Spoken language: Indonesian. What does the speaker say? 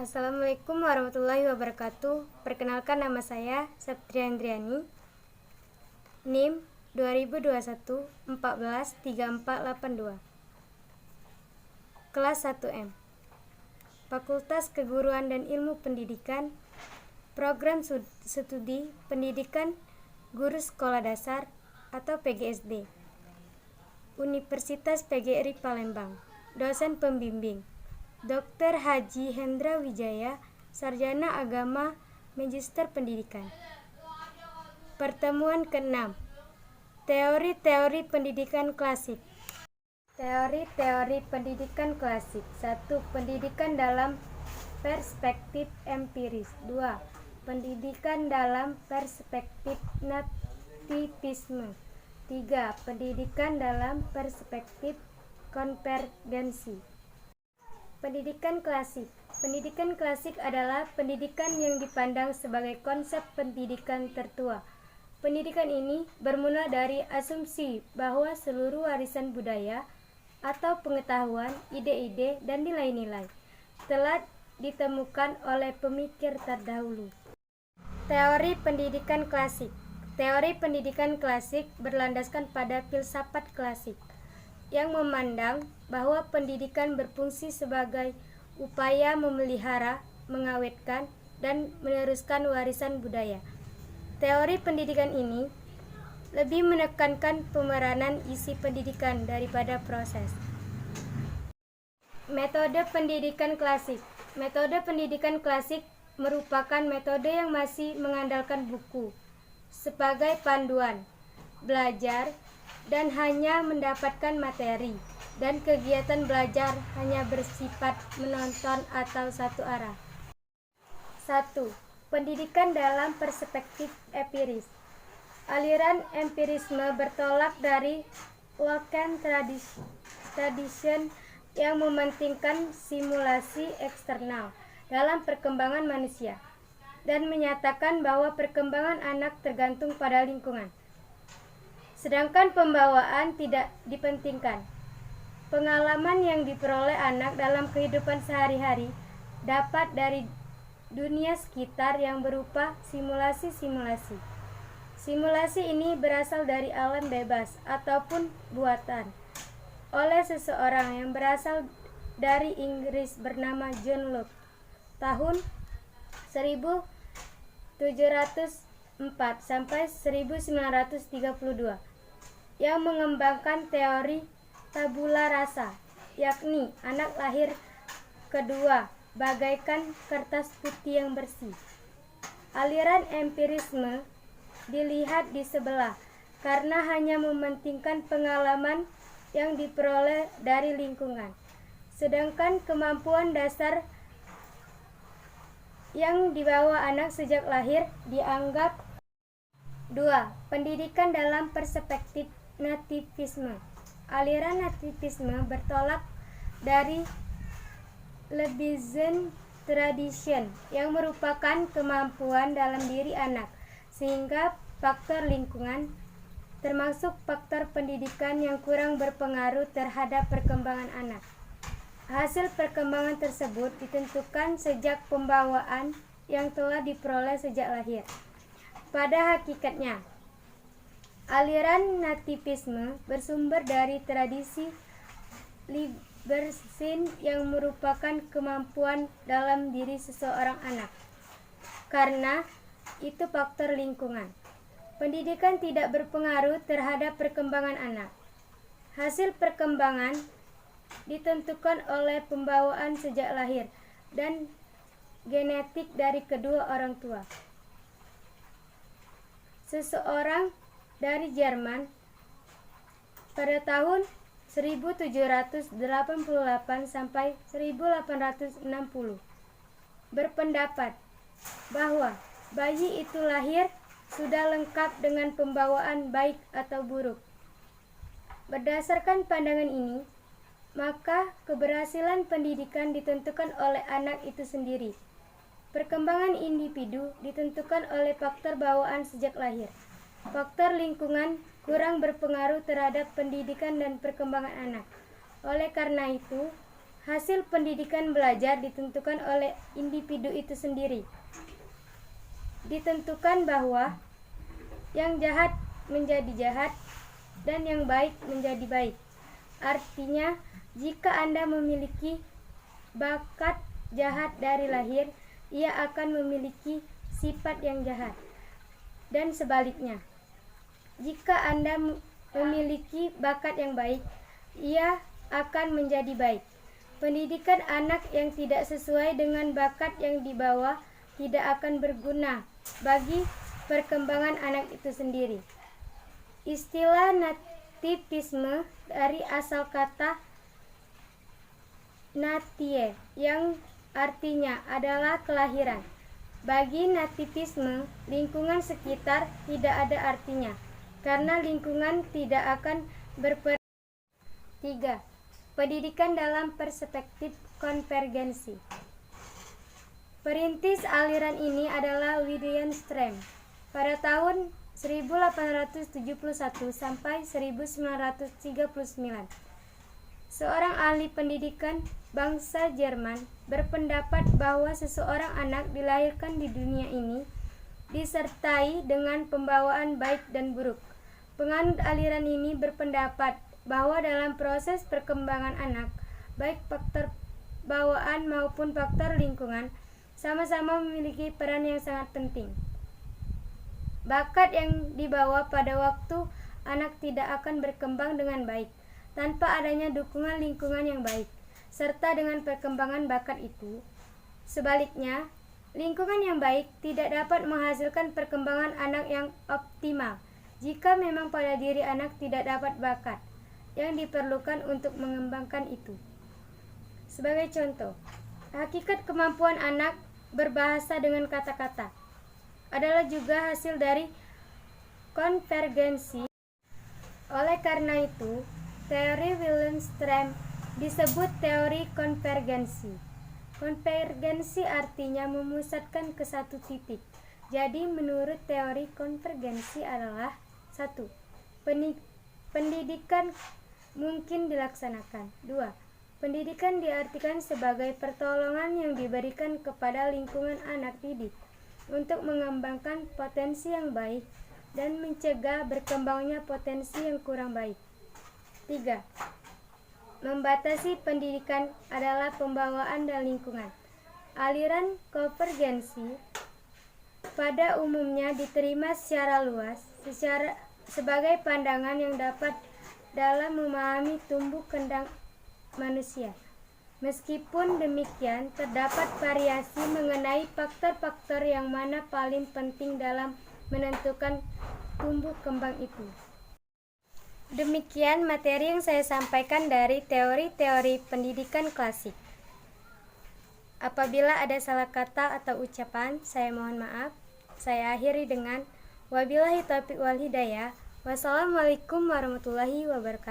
Assalamualaikum warahmatullahi wabarakatuh. Perkenalkan, nama saya Septria Andriani, NIM 2021 14 3482, kelas 1M, Fakultas Keguruan dan Ilmu Pendidikan, Program Studi Pendidikan Guru Sekolah Dasar atau PGSD, Universitas PGRI Palembang. Dosen pembimbing Dr. Haji Hendra Wijaya, Sarjana Agama, Magister Pendidikan. Pertemuan ke-6, Teori-teori pendidikan klasik. Teori-teori pendidikan klasik. 1. Pendidikan dalam perspektif empiris. 2. Pendidikan dalam perspektif nativisme. 3. Pendidikan dalam perspektif konvergensi. Pendidikan klasik. Pendidikan klasik adalah pendidikan yang dipandang sebagai konsep pendidikan tertua. Pendidikan ini bermula dari asumsi bahwa seluruh warisan budaya atau pengetahuan, ide-ide, dan nilai-nilai telah ditemukan oleh pemikir terdahulu. Teori pendidikan klasik. Teori pendidikan klasik berlandaskan pada filsafat klasik yang memandang bahwa pendidikan berfungsi sebagai upaya memelihara, mengawetkan, dan meneruskan warisan budaya. Teori pendidikan ini lebih menekankan pemeranan isi pendidikan daripada proses. Metode pendidikan klasik. Metode pendidikan klasik merupakan metode yang masih mengandalkan buku sebagai panduan belajar dan hanya mendapatkan materi, dan kegiatan belajar hanya bersifat menonton atau satu arah. 1. Pendidikan dalam perspektif empiris. Aliran empirisme bertolak dari Lacan tradition yang mementingkan simulasi eksternal dalam perkembangan manusia dan menyatakan bahwa perkembangan anak tergantung pada lingkungan, sedangkan pembawaan tidak dipentingkan. Pengalaman yang diperoleh anak dalam kehidupan sehari-hari dapat dari dunia sekitar yang berupa simulasi-simulasi. Simulasi ini berasal dari alam bebas ataupun buatan oleh seseorang yang berasal dari Inggris bernama John Locke tahun 1704 sampai 1932, yang mengembangkan teori tabula rasa, yakni anak lahir kedua bagaikan kertas putih yang bersih. Aliran empirisme dilihat di sebelah karena hanya mementingkan pengalaman yang diperoleh dari lingkungan, sedangkan kemampuan dasar yang dibawa anak sejak lahir dianggap. 2. Pendidikan dalam perspektif nativisme. Aliran nativisme bertolak dari Lebenschaft tradition yang merupakan kemampuan dalam diri anak, sehingga faktor lingkungan, termasuk faktor pendidikan, yang kurang berpengaruh terhadap perkembangan anak. Hasil perkembangan tersebut ditentukan sejak pembawaan yang telah diperoleh sejak lahir. Pada hakikatnya, aliran nativisme bersumber dari tradisi Libersin yang merupakan kemampuan dalam diri seseorang anak. Karena itu faktor lingkungan. Pendidikan tidak berpengaruh terhadap perkembangan anak. Hasil perkembangan ditentukan oleh pembawaan sejak lahir dan genetik dari kedua orang tua. Seseorang dari Jerman pada tahun 1788 sampai 1860 berpendapat bahwa bayi itu lahir sudah lengkap dengan pembawaan baik atau buruk. Berdasarkan pandangan ini, maka keberhasilan pendidikan ditentukan oleh anak itu sendiri. Perkembangan individu ditentukan oleh faktor bawaan sejak lahir. Faktor lingkungan kurang berpengaruh terhadap pendidikan dan perkembangan anak. Oleh karena itu, Hasil pendidikan belajar ditentukan oleh individu itu sendiri. Ditentukan bahwa yang jahat menjadi jahat dan yang baik menjadi baik. Artinya, jika Anda memiliki bakat jahat dari lahir, ia akan memiliki sifat yang jahat. Dan sebaliknya, jika Anda memiliki bakat yang baik, ia akan menjadi baik. Pendidikan anak yang tidak sesuai dengan bakat yang dibawa tidak akan berguna bagi perkembangan anak itu sendiri. Istilah nativisme dari asal kata natie yang artinya adalah kelahiran. Bagi nativisme, lingkungan sekitar tidak ada artinya, karena lingkungan tidak akan berperan. 3. Pendidikan dalam perspektif konvergensi. Perintis aliran ini adalah William Strauss. Pada tahun 1871 sampai 1939, seorang ahli pendidikan bangsa Jerman berpendapat bahwa seseorang anak dilahirkan di dunia ini disertai dengan pembawaan baik dan buruk. Penganut aliran ini berpendapat bahwa dalam proses perkembangan anak, baik faktor bawaan maupun faktor lingkungan sama-sama memiliki peran yang sangat penting. Bakat yang dibawa pada waktu anak tidak akan berkembang dengan baik tanpa adanya dukungan lingkungan yang baik, serta dengan perkembangan bakat itu. Sebaliknya, lingkungan yang baik tidak dapat menghasilkan perkembangan anak yang optimal jika memang pada diri anak tidak dapat bakat yang diperlukan untuk mengembangkan itu. Sebagai contoh, hakikat kemampuan anak berbahasa dengan kata-kata adalah juga hasil dari konvergensi. Oleh karena itu, teori Wilhelm Strauss disebut teori konvergensi. Konvergensi artinya memusatkan ke satu titik. Jadi menurut teori konvergensi adalah 1. Pendidikan mungkin dilaksanakan. 2. Pendidikan diartikan sebagai pertolongan yang diberikan kepada lingkungan anak didik untuk mengembangkan potensi yang baik dan mencegah berkembangnya potensi yang kurang baik. 3. Membatasi pendidikan adalah pembawaan dan lingkungan. Aliran konvergensi pada umumnya diterima secara luas sebagai pandangan yang dapat dalam memahami tumbuh kembang manusia. Meskipun demikian, terdapat variasi mengenai faktor-faktor yang mana paling penting dalam menentukan tumbuh kembang itu. Demikian materi yang saya sampaikan dari teori-teori pendidikan klasik. Apabila ada salah kata atau ucapan, saya mohon maaf. Saya akhiri dengan wabillahi taufiq wal hidayah. Wassalamualaikum warahmatullahi wabarakatuh.